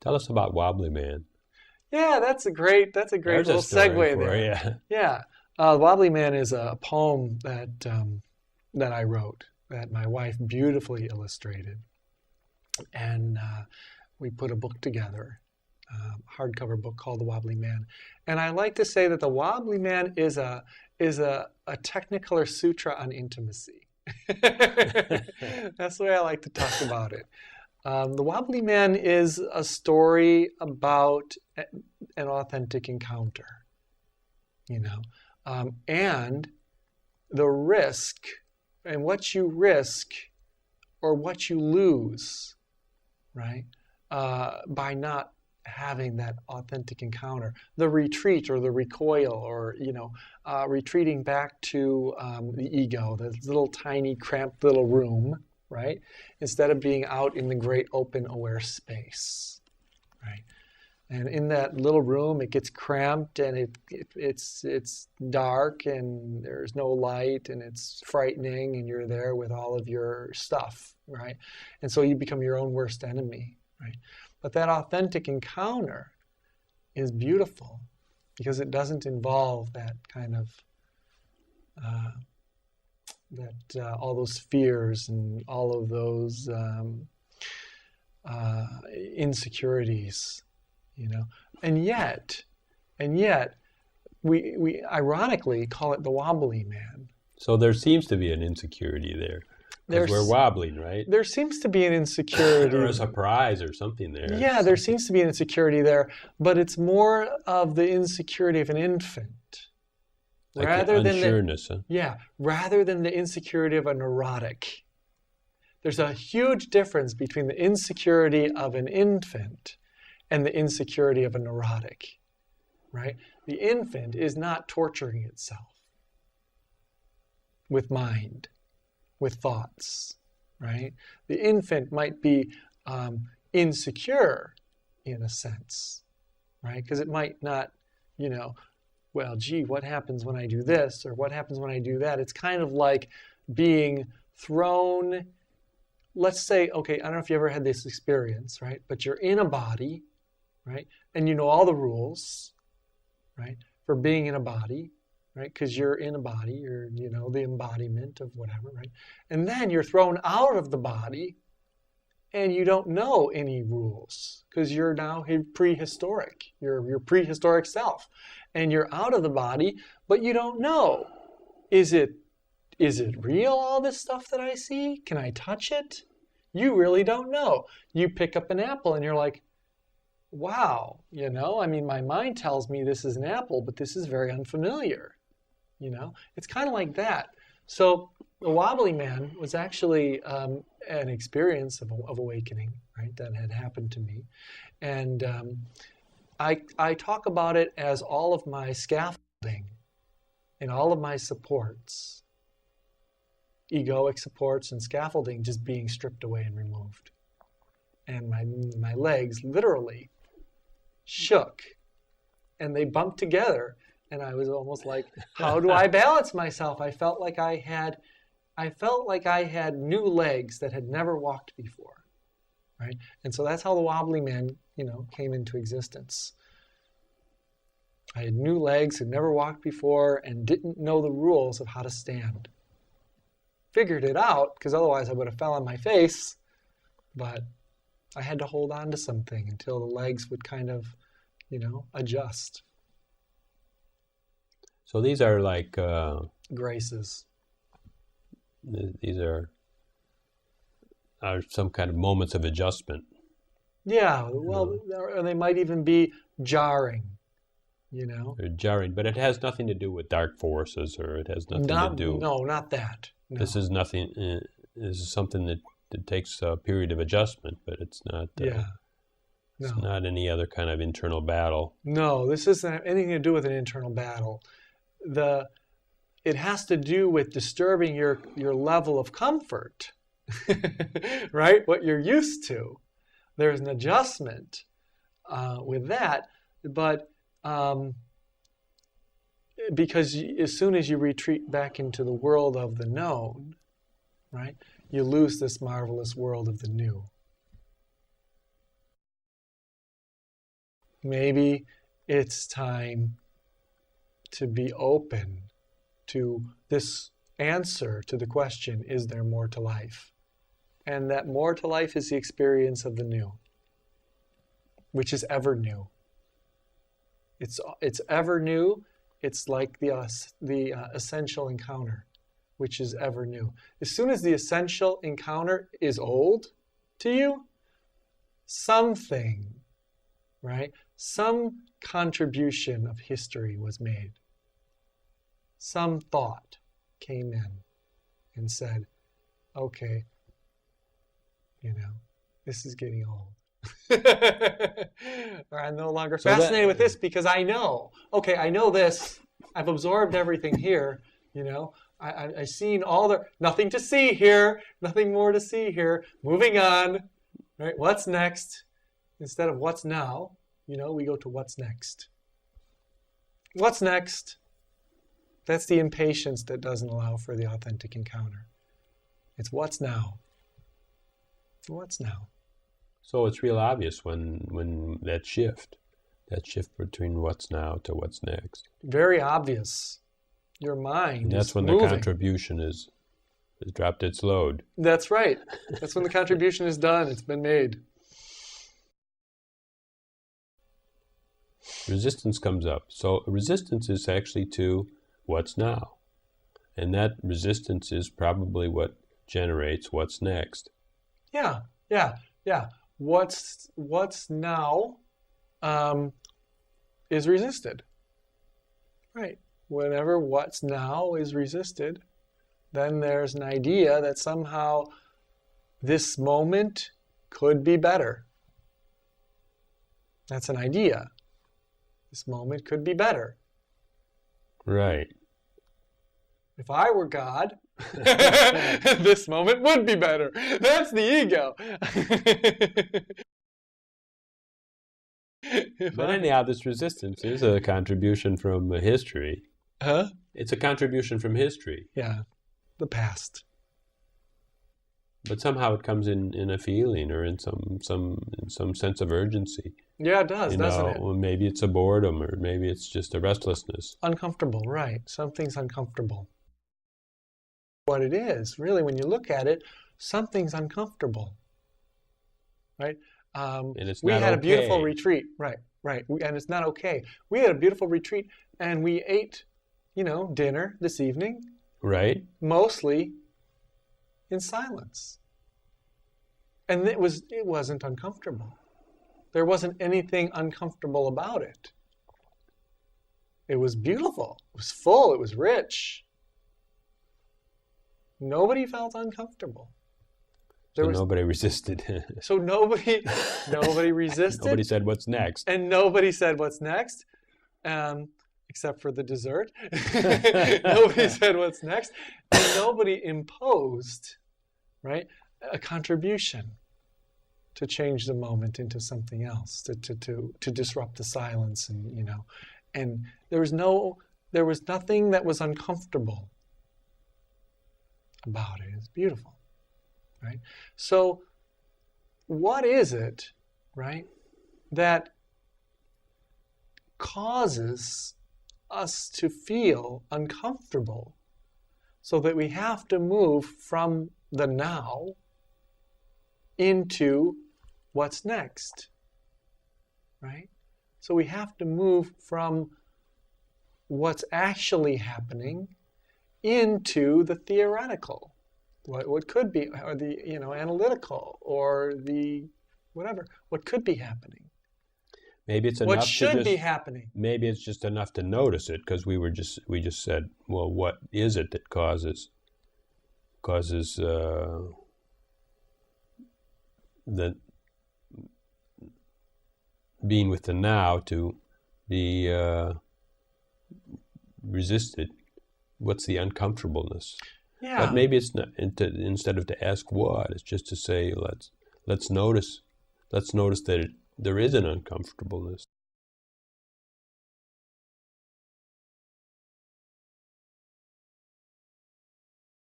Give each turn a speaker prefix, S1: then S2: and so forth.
S1: Tell us about Wobbly Man.
S2: Yeah, that's a great
S1: There's a
S2: little
S1: story
S2: segue
S1: for
S2: there.
S1: you.
S2: Yeah, Wobbly Man is a poem that I wrote that my wife beautifully illustrated, and we put a book together, hardcover book called The Wobbly Man. And I like to say that The Wobbly Man is a Technicolor sutra on intimacy. That's the way I like to talk about it. The Wobbly Man is a story about an authentic encounter, and the risk and what you risk or what you lose, right, by not having that authentic encounter. The retreat or the recoil or, retreating back to the ego, the little tiny cramped little room, right, instead of being out in the great open aware space, right? And in that little room, it gets cramped and it's dark and there's no light and it's frightening and you're there with all of your stuff, right? And so you become your own worst enemy, right? But that authentic encounter is beautiful because it doesn't involve that kind of all those fears and all of those insecurities. And yet, we ironically call it the Wobbly Man.
S1: So there seems to be an insecurity there. Because we're wobbling, right?
S2: There seems to be an insecurity.
S1: Or a surprise or something there.
S2: Yeah, there seems to be an insecurity there, but it's more of the insecurity of an infant.
S1: Like rather than unsureness, huh?
S2: Yeah, rather than the insecurity of a neurotic. There's a huge difference between the insecurity of an infant and the insecurity of a neurotic, right? The infant is not torturing itself with mind, with thoughts, right? The infant might be insecure in a sense, right? Because it might not, well, gee, what happens when I do this or what happens when I do that? It's kind of like being thrown, let's say, okay, I don't know if you ever had this experience, right? But you're in a body, right? And you know all the rules, right? For being in a body, right? Because you're in a body, you're, the embodiment of whatever, right? And then you're thrown out of the body and you don't know any rules because you're now prehistoric. You're your prehistoric self. And you're out of the body, but you don't know. Is it real, all this stuff that I see? Can I touch it? You really don't know. You pick up an apple and you're like, wow, my mind tells me this is an apple, but this is very unfamiliar. It's kind of like that. So the Wobbly Man was actually an experience of awakening, right, that had happened to me. And I talk about it as all of my scaffolding and all of my supports, egoic supports and scaffolding just being stripped away and removed. And my legs literally shook and they bumped together. And I was almost like, how do I balance myself? I felt like I had new legs that had never walked before, right? And so that's how the Wobbly Man, came into existence. I had new legs, had never walked before, and didn't know the rules of how to stand. Figured it out, because otherwise I would have fell on my face, but I had to hold on to something until the legs would kind of, adjust.
S1: So these are like
S2: graces.
S1: These are some kind of moments of adjustment.
S2: Yeah, well, or they might even be jarring,
S1: They're jarring, but it has nothing to do with dark forces, or it has nothing to do.
S2: No, not that. No.
S1: This is nothing. This is something that takes a period of adjustment, but it's not.
S2: No.
S1: It's not any other kind of internal battle.
S2: No, this isn't anything to do with an internal battle. It has to do with disturbing your level of comfort, right? What you're used to. There's an adjustment with that, but because as soon as you retreat back into the world of the known, right, you lose this marvelous world of the new. maybe it's time to be open to this answer to the question, is there more to life? And that more to life is the experience of the new, which is ever new. It's ever new. It's like the essential encounter, which is ever new. As soon as the essential encounter is old to you, something, right? Some contribution of history was made. Some thought came in and said, okay, this is getting old. Or I'm no longer fascinated with this because I know. Okay, I know this. I've absorbed everything here. I've seen all nothing to see here. Nothing more to see here. Moving on. Right? What's next? Instead of what's now, we go to what's next. What's next? That's the impatience that doesn't allow for the authentic encounter. It's what's now. What's now?
S1: So it's real obvious when that shift between what's now to what's next.
S2: Very obvious. Your mind.
S1: And that's when
S2: moving.
S1: The contribution has dropped its load.
S2: That's right. That's when the contribution is done. It's been made.
S1: Resistance comes up. So resistance is actually to what's now. And that resistance is probably what generates what's next.
S2: Yeah. What's now is resisted. Right. Whenever what's now is resisted, then there's an idea that somehow this moment could be better. That's an idea. This moment could be better.
S1: Right.
S2: If I were God, this moment would be better. That's the ego.
S1: But anyhow, this resistance is a contribution from history.
S2: Huh?
S1: It's a contribution from history.
S2: Yeah, the past.
S1: But somehow it comes in a feeling or in some sense of urgency.
S2: Yeah, it does, doesn't it?
S1: Or maybe it's a boredom, or maybe it's just a restlessness.
S2: Uncomfortable, right. Something's uncomfortable. What it is, really, when you look at it, something's uncomfortable. Right?
S1: And it's
S2: we
S1: not
S2: had
S1: okay.
S2: a beautiful retreat. Right. And it's not okay. We had a beautiful retreat, and we ate, dinner this evening.
S1: Right.
S2: Mostly in silence. And it wasn't uncomfortable. There wasn't anything uncomfortable about it. It was beautiful. It was full. It was rich. Nobody felt uncomfortable.
S1: Nobody resisted.
S2: So nobody resisted.
S1: Nobody said what's next.
S2: And nobody said what's next, except for the dessert. Nobody said what's next. And nobody imposed, right, a contribution to change the moment into something else, to disrupt the silence, and there was nothing that was uncomfortable about it. It's beautiful, right? So what is it, right, that causes us to feel uncomfortable so that we have to move from the now into what's next, right? So we have to move from what's actually happening into the theoretical, what could be, or the analytical, or the whatever, what could be happening.
S1: Maybe it's enough.
S2: What should be happening.
S1: Maybe it's just enough to notice it, because we just said, well, what is it that causes the being with the now to be resisted? What's the uncomfortableness?
S2: Yeah.
S1: But maybe it's not. Instead of to ask what, it's just to say let's notice. Let's notice that there is an uncomfortableness.